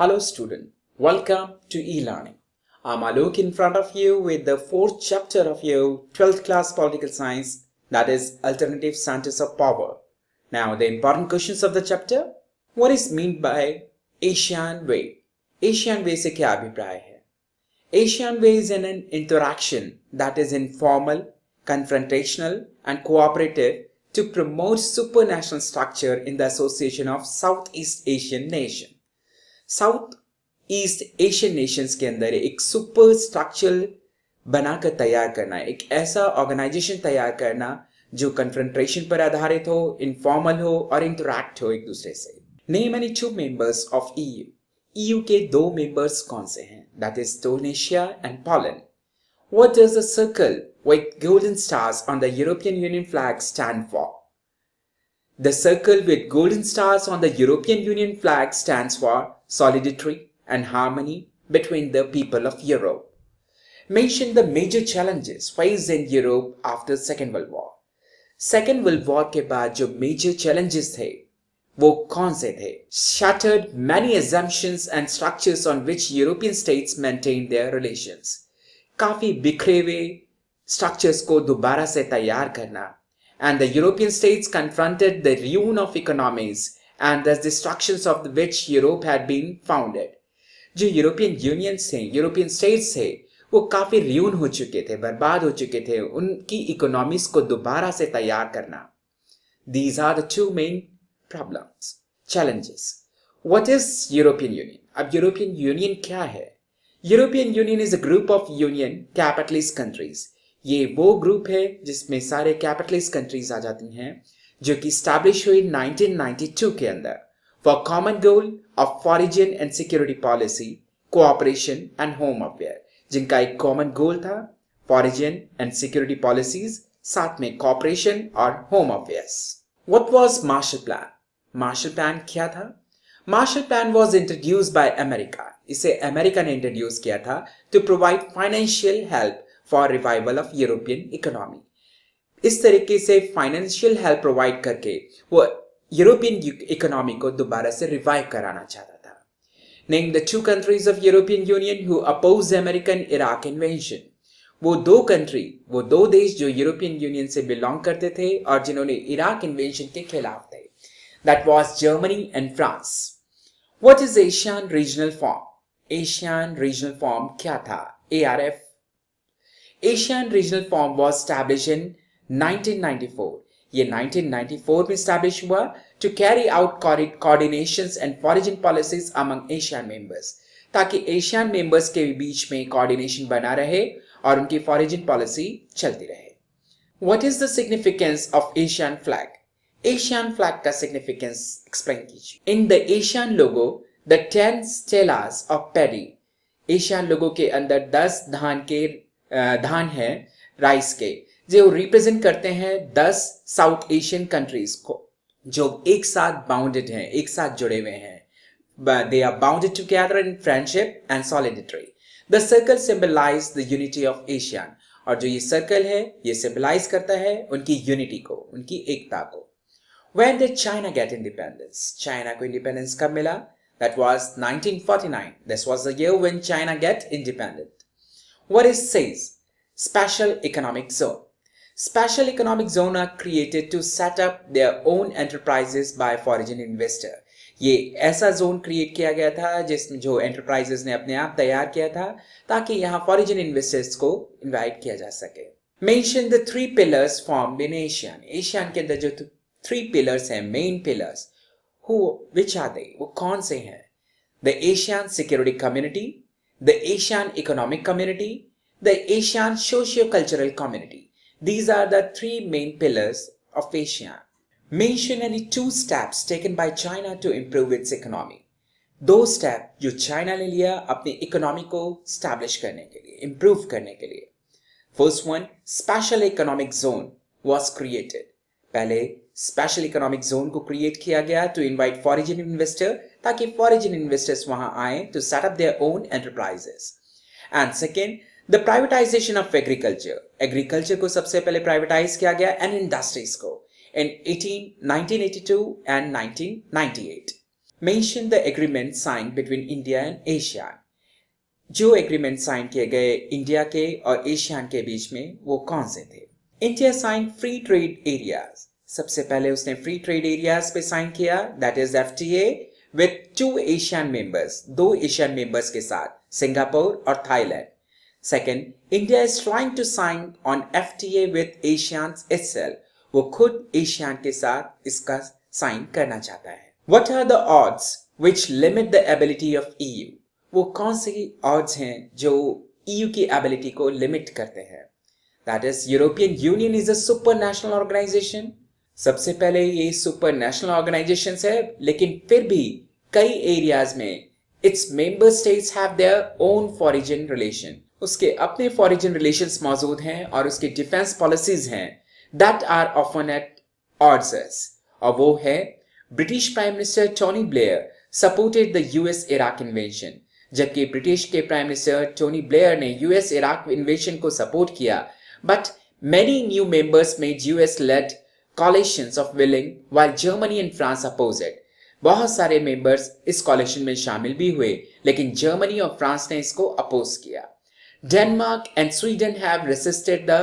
Hello student, welcome to e-learning. I'm Alok in front of you with the fourth chapter of your 12th class political science, that is alternative centers of power. Now the important questions of the chapter. What is meant by Asian way? Asian way से क्या अभिप्राय है? Asian way is an interaction that is informal, confrontational and cooperative to promote supranational structure in the association of Southeast Asian nation. South east Asian Nations के अंदर एक super structure बनाकर तैयार करना, एक ऐसा ऑर्गेनाइजेशन तैयार करना जो कन्फ्रंटेशन पर आधारित हो, इनफॉर्मल हो और इंटरैक्ट हो एक दूसरे से. Name any two members of EU. EU के दो मेंबर्स कौन से हैं? That is Indonesia and Poland. What does the circle with golden stars on the European union flag stand for? The circle with golden stars on the European Union flag stands for solidarity and harmony between the people of Europe. Mention the major challenges faced in Europe after Second World War. Second World War के बाद जो major challenges थे वो कौन से थे? Shattered many assumptions and structures on which European states maintained their relations. काफी बिखरे हुए structures को दोबारा से तैयार करना. And the European states confronted the ruin of economies and the destructions of which Europe had been founded. जो European unions थे, यूरोपियन स्टेट्स थे, वो काफी ruin हो चुके थे, बर्बाद हो चुके थे. उनकी इकोनॉमीज को दोबारा से तैयार करना. These are the two main problems, challenges. What is European Union? अब यूरोपियन यूनियन क्या है? European Union is a group of union capitalist countries. ये वो ग्रुप है जिसमें सारे कैपिटलिस्ट कंट्रीज आ जाती हैं जो कि स्टैब्लिश हुई 1992 के अंदर for common goal of foreign and security policy, cooperation and home affair. जिनका एक कॉमन गोल था फॉरेन एंड सिक्योरिटी पॉलिसीज, साथ में कोऑपरेशन और home affairs. What was Marshall plan? Marshall plan क्या था? Marshall plan was introduced by America. इसे America ने इंट्रोड्यूस किया था to provide financial help for revival of European economy. इस तरीके से फाइनेंशियल हेल्प प्रोवाइड करके वो यूरोपियन इकोनॉमी को दोबारा से रिवाइव कराना चाहता था. Name the two countries of European union who opposed American Iraq invasion. वो दो देश जो यूरोपियन यूनियन से बिलोंग करते थे और जिन्होंने इराक इन्वेजन के खिलाफ थे. That was Germany and France. What is Asian regional form? Asian regional form क्या था? ARF. Asian Regional Forum was established in 1994. ये 1994 में establish हुआ to carry out coordinations and foreign policies among Asian members, ताकि Asian members के बीच में coordination बना रहे और उनकी foreign policy चलती रहे. What is the significance of Asian flag? Asian flag का significance explain कीजिए. In the Asian logo, the 10 stelas of paddy. Asian logo के अंदर 10 धान है राइस के, जो रिप्रेजेंट करते हैं 10 साउथ एशियन कंट्रीज को जो एक साथ बाउंडेड हैं, एक साथ जुड़े हुए हैं. They are bounded together in friendship and solidarity. The circle symbolise the unity of Asian. और जो ये सर्कल है ये सिंबलाइज करता है उनकी यूनिटी को, उनकी एकता को. When did China get independence? China को इंडिपेंडेंस कब मिला? That was 1949. This was the year when China get independent. What is SEZ? Special Economic Zone. Special Economic Zone are created to set up their own enterprises by foreign investor. ये ऐसा zone create किया गया था जिसमें जो enterprises ने अपने आप तैयार किया था ताकि यहाँ फॉरेन इन्वेस्टर्स को इनवाइट किया जा सके. Mention the 3 pillars formed in ASEAN. ASEAN के अंदर जो 3 pillars हैं, main pillars, which are they? वो कौन से हैं? The Asian Security Community, the Asian Economic Community, the Asian Socio-Cultural Community. These are the 3 main pillars of ASEAN. Mention any 2 steps taken by China to improve its economy. 2 step जो China ने लिया अपनी economy को establish करने के लिए, improve करने के लिए. First one, Special Economic Zone was created. पहले स्पेशल इकोनॉमिक जोन को क्रिएट किया गया टू इनवाइट फॉरेन इन्वेस्टर, ताकि फॉरेन इन्वेस्टर्स वहां आए to set up their own enterprises. And second, the privatisation of agriculture. Agriculture को सबसे पहले प्राइवेटाइज किया गया एंड इंडस्ट्रीज को in 1982 and 1998. mention the agreement signed between India and ASEAN. जो एग्रीमेंट साइन किए गए इंडिया के और एशियान के बीच में वो कौन से थे? India sign free trade areas. सबसे पहले उसने फ्री ट्रेड एरियाज पे साइन किया, that is FTA with 2 Asian members, 2 Asian members के साथ, सिंगापुर और Thailand. Second, India is trying to sign on FTA with ASEAN itself, वो खुद एशियान के साथ इसका साइन करना चाहता है। What are the odds which limit the ability of EU? वो कौन सी odds हैं जो EU की ability को लिमिट करते हैं? That is, European Union is a supranational organization. सबसे पहले ये supranational organizations है, लेकिन फिर भी कई areas में its member states have their own foreign relation. उसके अपने foreign relations मौजूद हैं और उसकी defense policies हैं that are often at odds. और वो है British prime minister Tony Blair supported the US Iraq invasion. जबकि ब्रिटिश के प्राइम मिनिस्टर टोनी ब्लेयर ने यूएस इराक इन्वेजन को सपोर्ट किया, but many new members made US led coalitions of willing while Germany and France opposed it. बहुत सारे members इस coalition में शामिल भी हुए, लेकिन जर्मनी और फ्रांस ने इसको अपोज किया। Denmark and Sweden have resisted the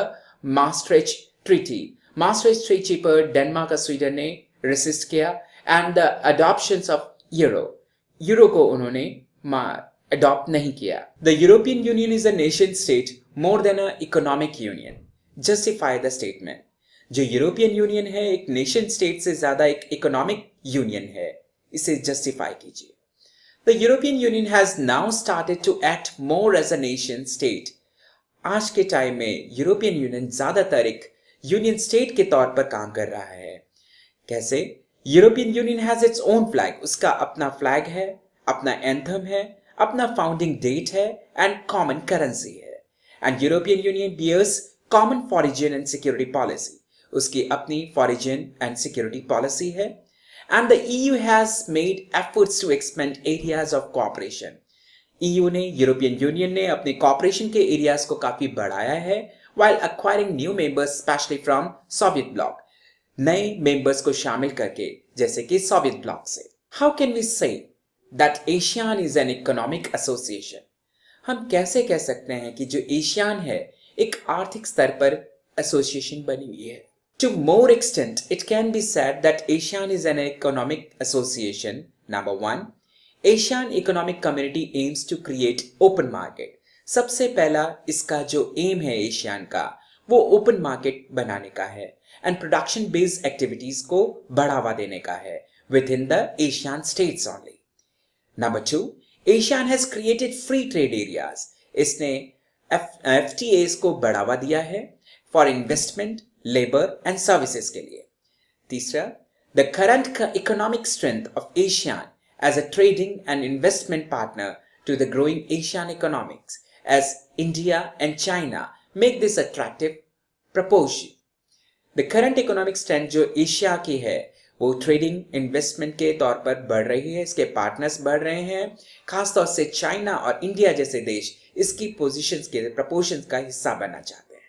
maastricht treaty. maastricht treaty पर डेनमार्क और स्वीडन ने रेसिस्ट किया and the adoptions of euro को उन्होंने अडॉप्ट नहीं किया। The European union is a nation state more than a economic union. Justify the statement. जो European union है एक नेशन स्टेट से ज्यादा एक इकोनॉमिक यूनियन है, इसे जस्टिफाई कीजिए। The European Union has now started to act more as a nation state. आज के टाइम में यूरोपियन यूनियन ज्यादातर एक यूनियन स्टेट के तौर पर काम कर रहा है। कैसे? European Union has its own flag, उसका अपना फ्लैग है, अपना एंथम है, अपना फाउंडिंग डेट है एंड कॉमन करेंसी है। And European Union bears common foreign and security policy, उसकी अपनी फॉरेन एंड सिक्योरिटी पॉलिसी है। And the EU has made efforts to expand areas of cooperation. EU ने, European Union ने अपने cooperation के areas को काफी बढ़ाया है, while acquiring new members especially from Soviet bloc, नए मेंबर्स को शामिल करके, जैसे कि सोवियत ब्लॉक से। How can we say that ASEAN is an economic association? हम कैसे कह सकते हैं कि जो एशियान है एक आर्थिक स्तर पर एसोसिएशन बनी हुई है? To more extent it can be said that ASEAN is an economic association. Number 1, ASEAN economic community aims to create open market. सबसे पहला इसका जो एम है एशियान का, वो ओपन मार्केट बनाने का है एंड प्रोडक्शन बेस्ड एक्टिविटीज को बढ़ावा देने का है within the Asian states only. Number 2, Asian has created free trade areas. इसने FTAs को बढ़ावा दिया है for investment, labour and services के लिए। तीसरा, the current economic strength of Asian as a trading and investment partner to the growing Asian economics as India and China make this attractive proposal. The current economic strength जो Asia की है वो trading investment के तौर पर बढ़ रही है, इसके पार्टनर्स बढ़ रहे हैं, खासतौर से चाइना और इंडिया जैसे देश इसकी पोजीशंस के प्रपोर्शंस का हिस्सा बनना चाहते हैं।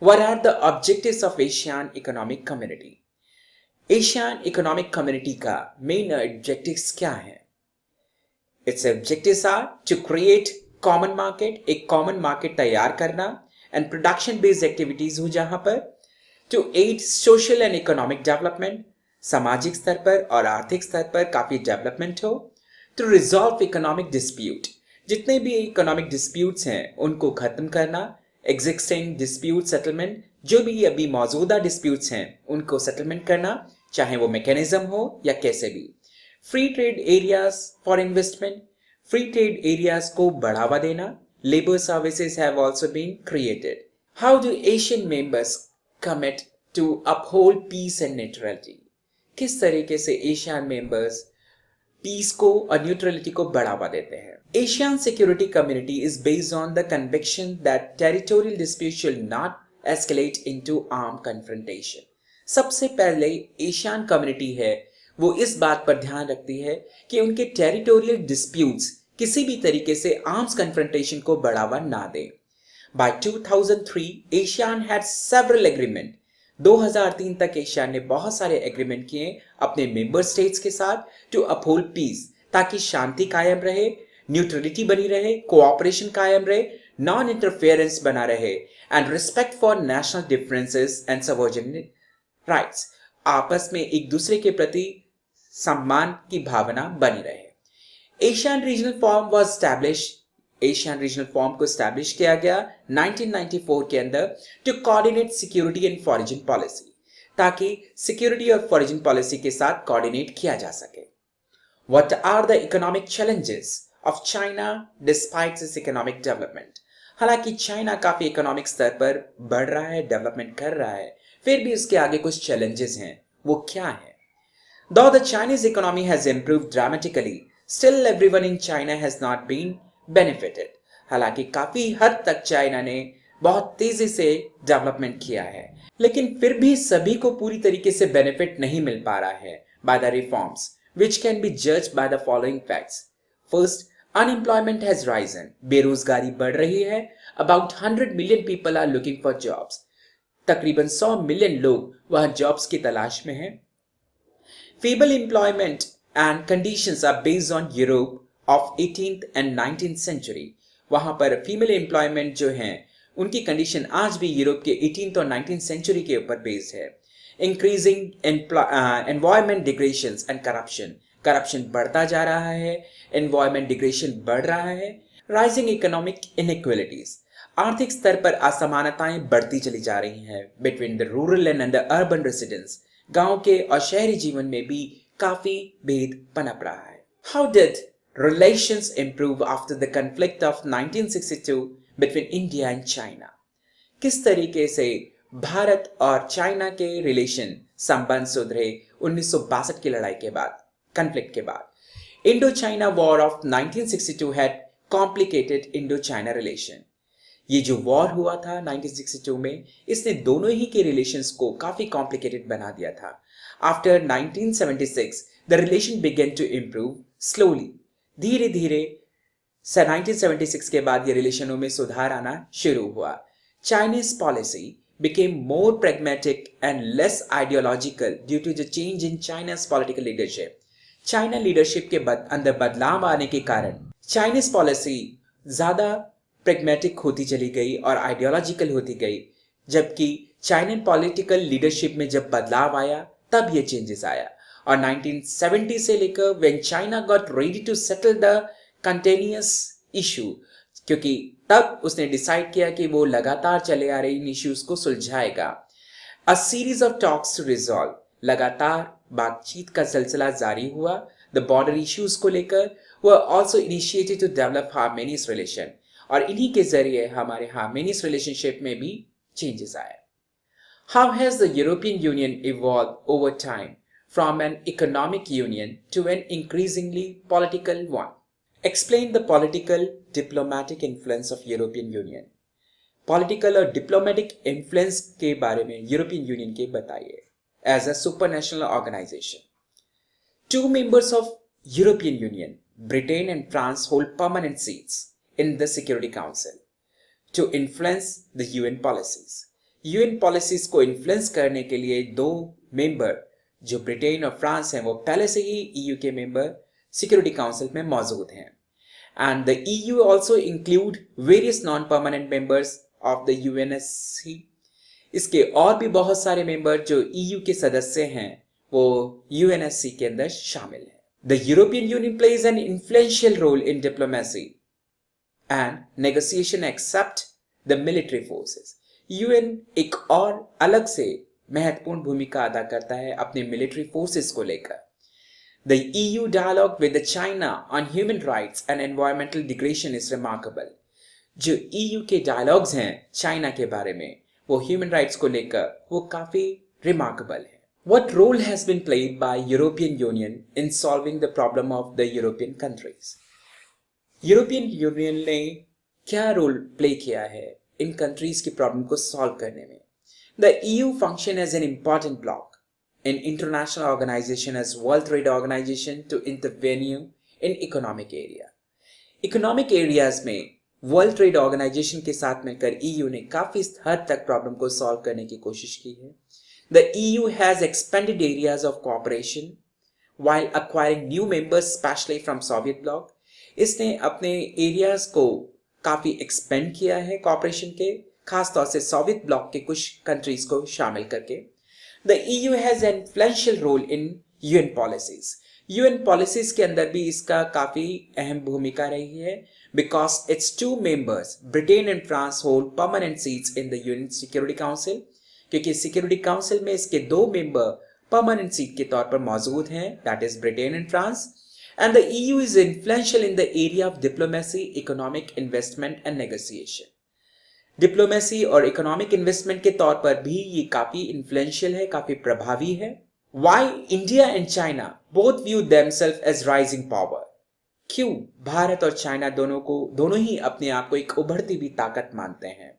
What are the objectives of Asian economic community? Asian economic community का मेन ऑब्जेक्टिव्स क्या है? Its objectives are to create common market, एक कॉमन मार्केट तैयार करना एंड प्रोडक्शन बेस्ड एक्टिविटीज हो जहां पर, to aid social and economic development, सामाजिक स्तर पर और आर्थिक स्तर पर काफी डेवलपमेंट हो, टू रिजॉल्व इकोनॉमिक डिस्प्यूट, जितने भी इकोनॉमिक डिस्प्यूट्स हैं उनको खत्म करना, एग्जिस्टिंग डिस्प्यूट सेटलमेंट, जो भी अभी मौजूदा डिस्प्यूट्स हैं उनको सेटलमेंट करना, चाहे वो मैकेनिज्म हो या कैसे भी। Free trade areas for investment, free trade areas को बढ़ावा देना, labour services have also been created. How do Asian members commit to uphold peace and neutrality? किस तरीके से एशियन मेंबर्स पीस को और न्यूट्रलिटी को बढ़ावा देते हैं? Asian security community is based on the conviction that territorial dispute should not escalate into armed confrontation. सबसे पहले एशियन कम्युनिटी है वो इस बात पर ध्यान रखती है कि उनके टेरिटोरियल डिस्प्यूट्स किसी भी तरीके से आर्म्स कन्फ्रंटेशन को बढ़ावा ना दें। By 2003, ASEAN had several agreements 2003 तक एशियान ने बहुत सारे एग्रीमेंट किए अपने मेंबर स्टेट्स के साथ टू अपहोल्ड पीस, ताकि शांति कायम रहे, न्यूट्रलिटी बनी रहे, कोऑपरेशन कायम रहे, नॉन इंटरफेरेंस बना रहे and respect for national differences and subordinate rights, आपस में एक दूसरे के प्रति सम्मान की भावना बनी रहे। Asian regional form was established, Asian regional form को एस्टैब्लिश किया गया 1994 के अंदर to coordinate security and foreign policy, ताकि सिक्योरिटी और फॉरेन पॉलिसी के साथ कोऑर्डिनेट किया जा सके। What are the economic challenges of China despite its economic development? हालांकि चाइना काफी इकोनॉमिक स्तर पर बढ़ रहा है, डेवलपमेंट कर रहा है, फिर भी उसके आगे कुछ चैलेंजेस हैं। वो क्या है? Though the Chinese economy has improved dramatically, still everyone in China has not been benefited. हालांकि काफी हद तक चाइना ने बहुत तेजी से डेवलपमेंट किया है, लेकिन फिर भी सभी को पूरी तरीके से बेनिफिट नहीं मिल पा रहा है by the reforms, which can be judged by the following facts. First, unemployment has risen. बेरोजगारी बढ़ रही है. About 100 million people are looking for jobs. तकरीबन 100 मिलियन लोग वह जॉब्स की तलाश में हैं. Feeble employment and conditions are based on Europe of 18th and 19th century. वहां पर फीमेल एम्प्लॉयमेंट जो हैं उनकी कंडीशन आज भी यूरोप के 18th और 19th सेंचुरी के ऊपर बेस्ड है. Increasing environment डिग्रेडेशंस and corruption, corruption बढ़ता जा रहा है, एनवायरमेंट डिग्रेडेशन बढ़ रहा है. राइजिंग इकोनॉमिक इनइक्वालिटीज, आर्थिक स्तर पर असमानताएं बढ़ती चली जा रही हैं between the rural and the urban residents. गांव के और शहरी जीवन में भी काफी भेद पनप रहा है. How did relations improve after the conflict of 1962 between India and China? किस तरीके से भारत और चाइना के रिलेशन संबंध सुधरे 1962 की लड़ाई के बाद, कॉन्फ्लिक्ट के बाद? Indo China war of 1962 had complicated Indo China relation. ये जो वॉर हुआ था 1962 में, इसने दोनों ही के रिलेशंस को काफी कॉम्प्लिकेटेड बना दिया था. After 1976 the relation began to improve slowly. धीरे धीरे 1976 के बाद ये रिलेशनों में सुधार आना शुरू हुआ. Chinese policy became more pragmatic and less ideological due to the change in China's political leadership. China leadership के अंदर बदलाव आने के कारण चाइनीज पॉलिसी ज्यादा प्रेगमेटिक होती चली गई और आइडियोलॉजिकल होती गई, जबकि चाइनीज पॉलिटिकल लीडरशिप में जब बदलाव आया तब ये चेंजेस आया. और 1970 से लेकर when China got ready to settle the continuous issue, क्योंकि तब उसने डिसाइड किया कि वो लगातार चले आ रहे इन इश्यूज को सुलझाएगा. A series of talks to resolve, लगातार बातचीत का सिलसिला जारी हुआ. द बॉर्डर इश्यूज को लेकर वो also initiated to develop harmonious relation, और इन्हीं के जरिए हमारे हार्मोनियस रिलेशनशिप में भी चेंजेस आए. How has the European Union evolve over time from an economic union to an increasingly political one? Explain the political diplomatic influence of European Union. Political और diplomatic influence के बारे में European Union के बताइए. As a supranational organisation, 2 members of European Union, Britain and France, hold permanent seats in the Security Council to influence the UN policies. UN policies को influence करने के लिए 2 मेंबर जो ब्रिटेन और फ्रांस हैं वो पहले से ही EU के मेंबर सिक्योरिटी काउंसिल में मौजूद हैं. And the EU also include various non-permanent members of the UNSC. इसके और भी बहुत सारे मेंबर जो EU के सदस्य हैं वो UNSC के अंदर शामिल हैं. The European Union plays an influential role in diplomacy and negotiation except the military forces. UN एक और अलग से महत्वपूर्ण भूमिका अदा करता है अपने मिलिट्री फोर्सेस को लेकर. The EU dialogue with the China on human rights and environmental degradation is remarkable. जो EU के डायलॉग्स हैं चाइना के बारे में वो ह्यूमन राइट्स को लेकर वो काफी रिमार्केबल है. What role has been played by European Union in solving the problem of the European countries? European Union ने क्या रोल प्ले किया है इन कंट्रीज की प्रॉब्लम को सॉल्व करने में? The EU function as an important bloc in international organization as World Trade Organization to intervene in economic area. Economic areas में World Trade Organization के साथ मिलकर EU ने काफी हद तक प्रॉब्लम को सॉल्व करने की कोशिश की है. The EU has expanded areas of cooperation while acquiring new members, especially from Soviet bloc. इसने अपने एरियाज को काफी एक्सपेंड किया है कॉपरेशन के, खास तौर से सोवियत ब्लॉक के कुछ कंट्रीज को शामिल करके. The EU has an influential role in UN policies. UN policies के अंदर भी इसका काफी अहम भूमिका रही है, because its two members, Britain and France, hold permanent seats in the UN Security Council. क्योंकि सिक्योरिटी काउंसिल में इसके दो मेंबर परमानेंट सीट के तौर पर मौजूद हैं, that is Britain and France. And the EU is influential in the area of diplomacy, economic investment and negotiation. Diplomacy और इकोनॉमिक इन्वेस्टमेंट के तौर पर भी ये काफी इन्फ्लुएंशियल है, काफी प्रभावी है. Why India and China both view themselves as rising power? क्यों भारत और चाइना दोनों ही अपने आप को एक उभरती हुई ताकत मानते हैं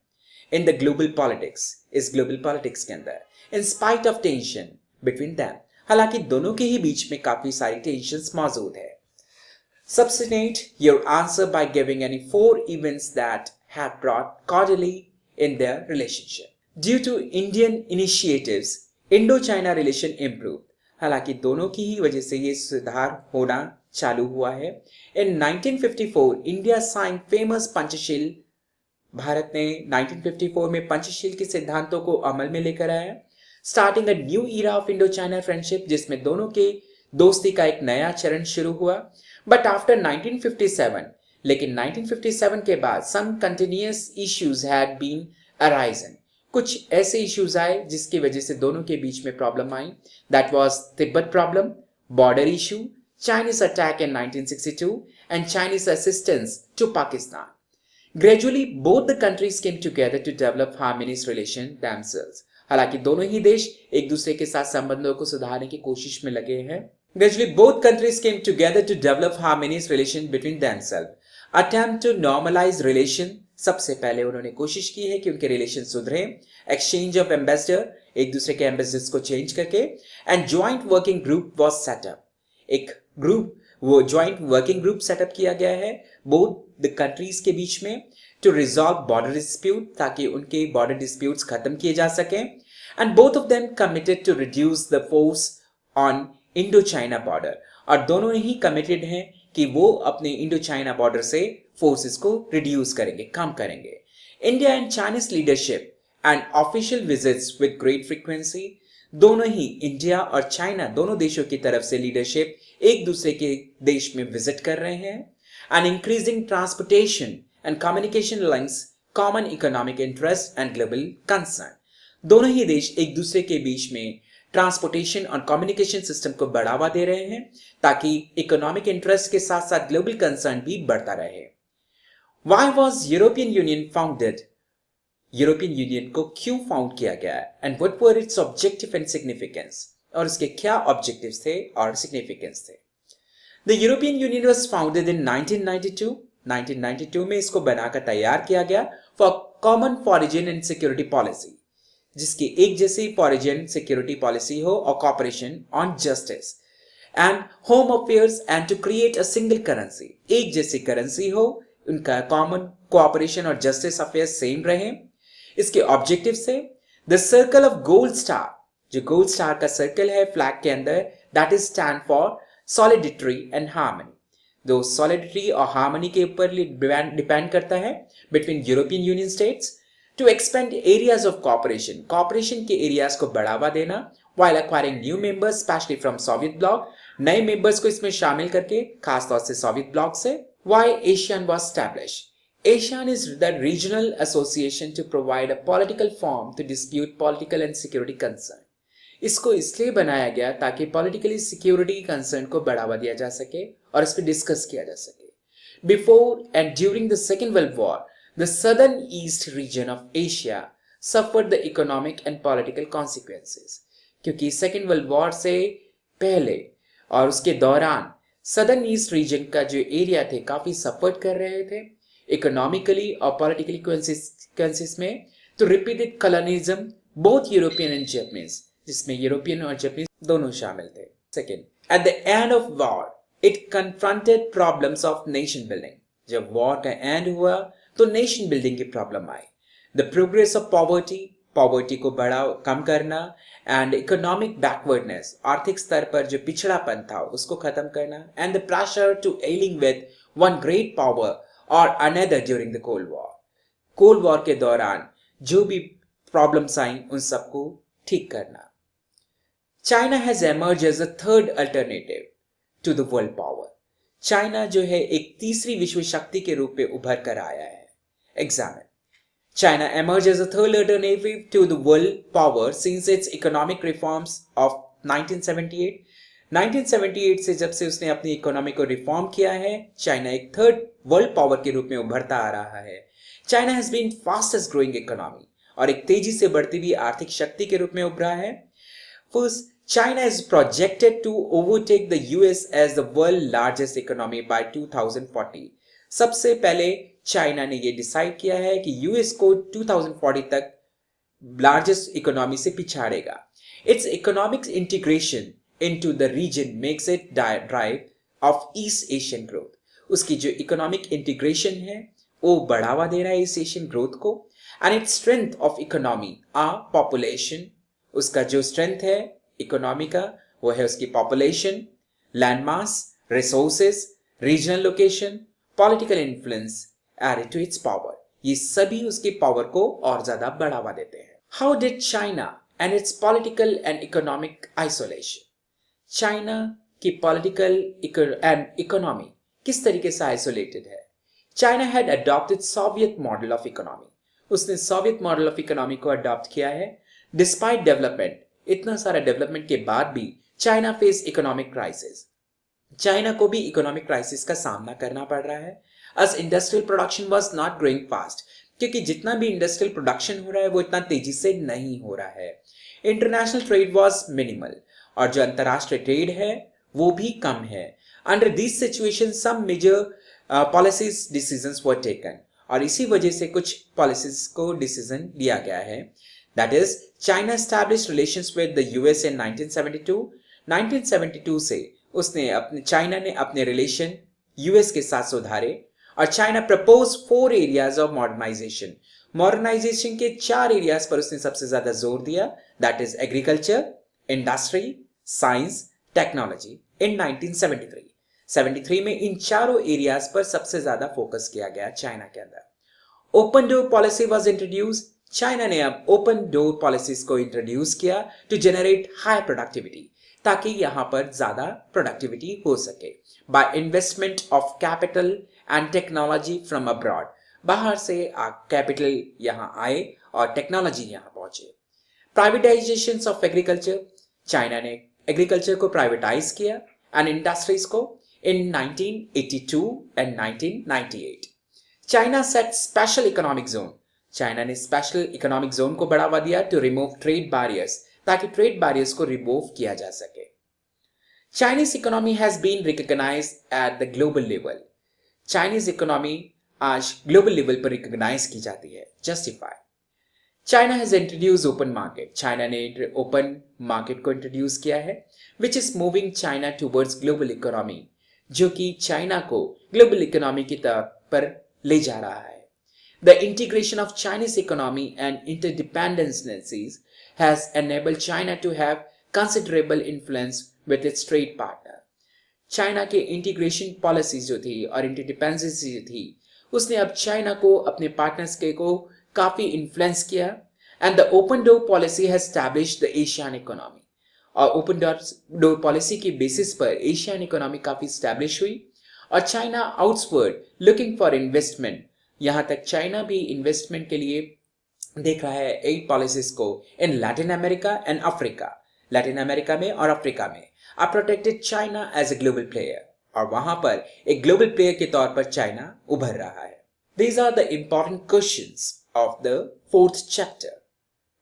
in the global politics, इस global politics के अंदर, in spite of tension between them. हालांकि दोनों के ही बीच में काफी सारी टेंशंस मौजूद है. Substantiate your answer by giving any 4 events that have brought cordially in their relationship. Due to Indian initiatives, Indo-China relation improved. हालांकि दोनों की ही वजह से ये सुधार होना चालू हुआ है. In 1954, India signed famous Panchashil. Bharat ने 1954 में पंचशील के सिद्धांतों को अमल में लेकर आया, starting a new era of Indo China friendship, जिसमें दोनों के दोस्ती का एक नया चरण शुरू हुआ. बट आफ्टर 1957, लेकिन 1957 के बाद some continuous issues had been arisen. कुछ ऐसे इश्यूज आए जिसकी वजह से दोनों के बीच में प्रॉब्लम आई. That was Tibet problem, border issue, Chinese attack in 1962 and Chinese assistance to Pakistan. Gradually, both the countries came together to develop harmonious relation themselves. हालांकि दोनों ही देश एक दूसरे के साथ संबंधों को सुधारने की कोशिश में लगे हैं. Gradually, both countries came together to develop harmonious relation between themselves. Attempt to normalize relation. सबसे पहले उन्होंने कोशिश की है कि उनके रिलेशन सुधरे. Exchange of ambassador, एक दूसरे के एम्बेसडर्स को चेंज करके. And joint working group was set up. एक ग्रुप, वो ज्वाइंट वर्किंग ग्रुप सेटअप किया गया है बोथ द कंट्रीज के बीच में टू रिजॉल्व बॉर्डर डिस्प्यूट, ताकि उनके बॉर्डर डिस्प्यूट्स खत्म किए जा सके. And both of them committed to reduce the force on Indo China border. और दोनों ही कमिटेड हैं कि वो अपने इंडो चाइना बॉर्डर से फोर्सेस को रिड्यूस करेंगे, कम करेंगे. India and Chinese leadership and official visits with great frequency. दोनों ही इंडिया और चाइना दोनों देशों की तरफ से लीडरशिप एक दूसरे के देश में विजिट कर रहे हैं. And increasing transportation and communication links, common economic interest and global concern. दोनों ही देश एक दूसरे के बीच में ट्रांसपोर्टेशन और कम्युनिकेशन सिस्टम को बढ़ावा दे रहे हैं ताकि इकोनॉमिक इंटरेस्ट के साथ साथ ग्लोबल कंसर्न भी बढ़ता रहे. Why was European Union founded? European Union को क्यों फाउंड किया गया and what were its objective and significance, और इसके क्या ऑब्जेक्टिव्स थे और सिग्निफिकेंस थे. The European Union was founded in 1992. 1992 में इसको बनाकर तैयार किया गया for common foreign and security policy, जिसकी एक जैसी फॉरेन सिक्योरिटी पॉलिसी हो और cooperation on justice and home affairs and to create a single currency. एक जैसी करेंसी हो, उनका कॉमन कोऑपरेशन और जस्टिस अफेयर्स सेम रहे. इसके ऑब्जेक्टिव से the circle of gold star, जो गोल्ड स्टार का सर्कल है फ्लैग के अंदर, that is stand for solidity and harmony. दो सॉलिडिटी और हार्मनी के ऊपर डिपेंड करता है between European Union states. To expand areas of cooperation, cooperation के एरियाज को बढ़ावा देना, while acquiring new members specially from Soviet bloc, नए मेंबर्स को इसमें शामिल करके खासतौर से सोवियत ब्लॉक से. Why Asian was established? ASEAN is the regional association to provide a political forum to dispute political and security concern. इसको इसलिए बनाया गया ताकि पॉलिटिकली सिक्योरिटी कंसर्न को बढ़ावा दिया जा सके और इस पर डिस्कस किया जा सके. Before and during the second world war, the southern east region of Asia suffered the economic and political consequences. क्योंकि सेकेंड वर्ल्ड वॉर से पहले और उसके दौरान सदर्न ईस्ट रीजन का जो एरिया थे काफी सफर कर रहे थे इकोनॉमिकली और पॉलिटिकली consequences में. तो repeated colonialism both European and Japanese, जिसमें यूरोपियन और जापानीज दोनों शामिल थे. Second, at the end of war it confronted problems of nation building. जब वॉर का एंड हुआ तो नेशन बिल्डिंग की problem I. The progress of poverty, poverty को कम करना एंड इकोनॉमिक बैकवर्डनेस, आर्थिक स्तर पर जो पिछड़ापन था उसको खत्म करना एंड द प्रेशर टू एलिंग विद वन ग्रेट पावर और another during the cold war के दौरान जो भी प्रॉब्लम्स आई उन सबको ठीक करना। China has emerge as a third alternative to the world power. China जो है एक तीसरी विश्व शक्ति के रूप में उभर कर आया है। Examine China emerged as a third alternative to the world power since its economic reforms of 1978. 1978 से जब से उसने अपनी इकोनॉमी को रिफॉर्म किया है, चाइना एक थर्ड वर्ल्ड पावर के रूप में उभरता आ रहा है। China has been fastest growing economy और एक तेजी से बढ़ती हुई आर्थिक शक्ति के रूप में उभरा है। First, China is projected to overtake the US as the world largest economy by 2040. सबसे पहले चाइना ने ये डिसाइड किया है कि यूएस को 2040 तक लार्जेस्ट इकोनॉमी से पिछाड़ेगा। It's economic integration into the region makes it drive of East Asian growth. उसकी जो इकोनॉमिक इंटीग्रेशन है वो बढ़ावा दे रहा है ईस्ट एशियन ग्रोथ को। And its strength of economy are population. उसका जो स्ट्रेंथ है इकोनॉमी का वो है उसकी population, land mass, resources, regional location, political influence added to its power. ये सभी उसके पावर को और ज्यादा बढ़ावा देते हैं। How did China and it's political and economic isolation. China की पॉलिटिकल एंड इकोनॉमी किस तरीके से आइसोलेटेड है। China had adopted Soviet model of economy. उसने सोवियत मॉडल ऑफ इकोनॉमी को अडॉप्ट किया है। डिस्पाइट डेवलपमेंट, इतना सारा डेवलपमेंट के बाद भी China face economic crisis. China को भी इकोनॉमिक क्राइसिस का सामना करना पड़ रहा है। As industrial production was not growing fast, क्योंकि जितना भी इंडस्ट्रियल प्रोडक्शन हो रहा है वो इतना तेजी से नहीं हो रहा है। इंटरनेशनल ट्रेड वाज मिनिमल और जो अंतरराष्ट्रीय ट्रेड है वो भी कम है। Under this situation some major policies decisions were taken और इसी वजह से कुछ पॉलिसीज को डिसीजन लिया गया है। That is China established relations with the US in 1972। 1972 से चाइना ने अपने रिलेशन यूएस के साथ सुधारे और China propose 4 areas of modernization. Modernization के 4 एरियाज पर उसने सबसे ज्यादा जोर दिया। That is agriculture, industry, science, technology in 1973। 73 में इन चारों एरियाज पर सबसे ज्यादा फोकस किया गया चाइना के अंदर। Open door policy was introduce. China ने अब ओपन डोर पॉलिसीज को इंट्रोड्यूस किया टू जनरेट हाई प्रोडक्टिविटी, ताकि यहां पर ज्यादा प्रोडक्टिविटी हो सके by investment of capital and technology from abroad. बाहर से कैपिटल यहां आए और टेक्नोलॉजी यहां पहुंचे। प्राइवेटाइजेशन ऑफ एग्रीकल्चर, चाइना ने एग्रीकल्चर को प्राइवेटाइज किया एंड इंडस्ट्रीज को in 1982 and 1998। China set special economic zone. China ने स्पेशल इकोनॉमिक जोन को बढ़ावा दिया टू रिमूव ट्रेड बैरियर्स, ताकि ट्रेड बैरियर्स को रिमूव किया जा सके। Chinese economy has been recognized at the global level. Chinese economy आज ग्लोबल लेवल पर रिकॉग्नाइज की जाती है, justify. China has introduce open market. China ने ओपन मार्केट को इंट्रोड्यूस किया है which is moving China towards global economy, जो कि चाइना को ग्लोबल इकोनॉमी की तरफ पर ले जा रहा है। The integration of Chinese economy and interdependencies has enabled China to have considerable influence with its trade partner. China के इंटीग्रेशन पॉलिसीज जो थी और इंटरडिपेंडेंसी जो थी, उसने अब चाइना को अपने पार्टनर्स के को काफी इन्फ्लुएंस किया। And the open door policy has established the Asian economy. और ओपन डोर पॉलिसी की बेसिस पर एशियन इकोनॉमी काफी स्टैब्लिश हुई और China outward looking for investment, यहां तक चाइना भी इन्वेस्टमेंट के लिए देख रहा है 8 पॉलिसीज को in Latin America and Africa. Latin America में और अफ्रीका में आ protected China as a global player, और वहां पर एक ग्लोबल प्लेयर के तौर पर चाइना उभर रहा है। These are the important questions of the 4th chapter,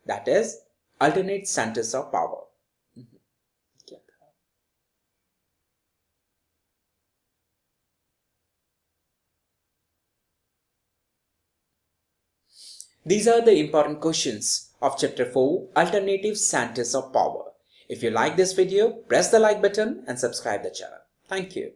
that is alternate centres of power. These are the important questions of chapter 4, alternative centers of power. If you like this video, press the like button and subscribe the channel. Thank you.